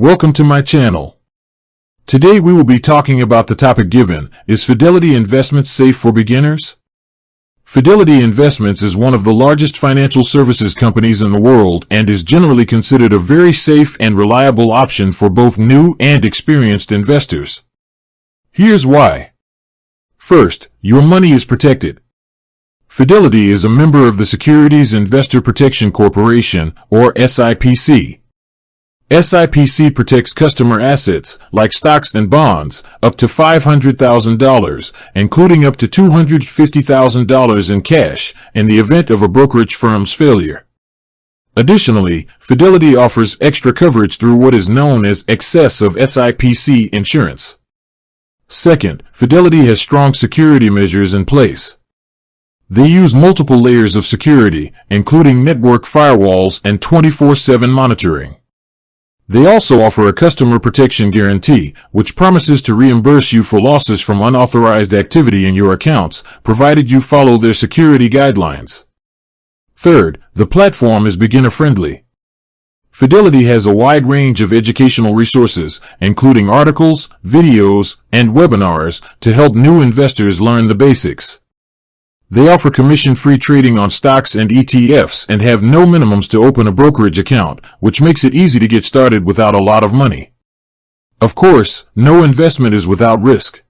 Welcome to my channel. Today we will be talking about the topic given, is Fidelity Investment safe for beginners? Fidelity Investments is one of the largest financial services companies in the world and is generally considered a very safe and reliable option for both new and experienced investors. Here's why. First, your money is protected. Fidelity is a member of the Securities Investor Protection Corporation, or SIPC. SIPC protects customer assets, like stocks and bonds, up to $500,000, including up to $250,000 in cash, in the event of a brokerage firm's failure. Additionally, Fidelity offers extra coverage through what is known as excess of SIPC insurance. Second, Fidelity has strong security measures in place. They use multiple layers of security, including network firewalls and 24/7 monitoring. They also offer a customer protection guarantee, which promises to reimburse you for losses from unauthorized activity in your accounts, provided you follow their security guidelines. Third, the platform is beginner-friendly. Fidelity has a wide range of educational resources, including articles, videos, and webinars, to help new investors learn the basics. They offer commission-free trading on stocks and ETFs and have no minimums to open a brokerage account, which makes it easy to get started without a lot of money. Of course, no investment is without risk.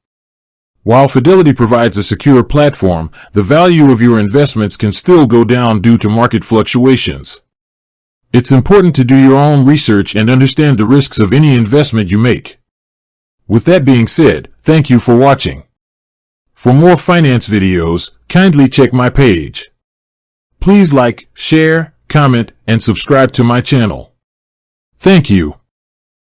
While Fidelity provides a secure platform, the value of your investments can still go down due to market fluctuations. It's important to do your own research and understand the risks of any investment you make. With that being said, thank you for watching. For more finance videos, kindly check my page. Please like, share, comment, and subscribe to my channel. Thank you.